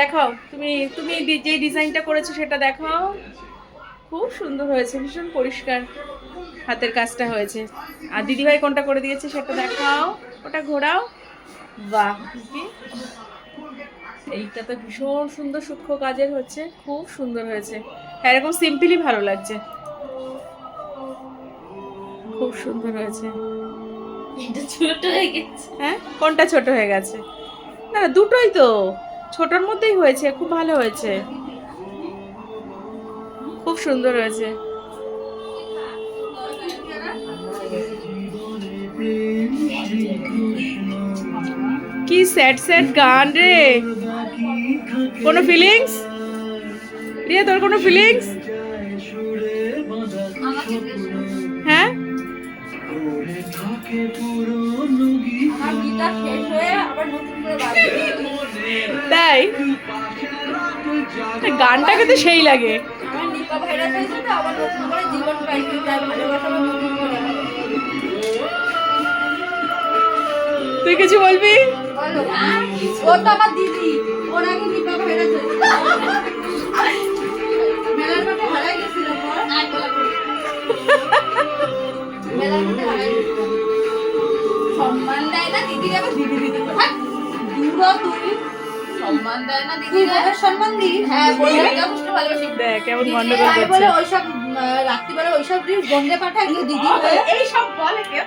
দেখাও তুমি তুমি যে ডিজাইনটা করেছো সেটা দেখাও। খুব সুন্দর হয়েছে, ভীষণ পরিষ্কার হাতের কাজটা হয়েছে। আর দিদিভাই কোনটা করে দিয়েছে সেটা দেখাও, ওটা ঘোরাও। বাহ, এইটা তো ভীষণ সুন্দর সূক্ষ্ম কাজের হচ্ছে, খুব সুন্দর হয়েছে। হ্যাঁ, এরকম সিম্পলই ভালো লাগছে, খুব সুন্দর হয়েছে। এটা ছোট হয়ে গেছে। হ্যাঁ, কোনটা ছোট হয়ে গেছে? না না, দুটোই তো ছোটর মধ্যেই হয়েছে, খুব ভালো হয়েছে, খুব সুন্দর হয়েছে। কি স্যাড স্যাড গান রে, কোনো ফিলিংস? রিয়া, তোর কোনো ফিলিংস? হ্যাঁ, আমার গিটার শেষ হয়ে আবার নতুন করে বাজবে। তাই গানটা কিন্তু সেই লাগে। আমার নিপা ভাইরাস হয়েছে তো, আবার নতুন করে জীবন পাইছে, তাই ভালোবাসা আবার নতুন করে হবে। তুই কিছু বলবি? বলো। ও তো আমার দিদি, ওর আগে নিপা ভাইরাস হয়েছে। মেলার মাঠে হারাই গেছিল পর। মেলার মাঠে হারাই গেছিল। সম্মান দেয় না দিদি, আবার দিদি দিদি করে। হ্যাঁ, দূর তুই সম্মান দেয় না দিদি, সম্মান দি। হ্যাঁ, বলে যথেষ্ট ভালোবাসি। দেখ কেমন গন্ডগোল তাই করছে। বলে ওইসব রাত্রিবেলা ওইসব রিলস গন্ধে পাঠায় দিদি হয়ে। এইসব বলে কেউ?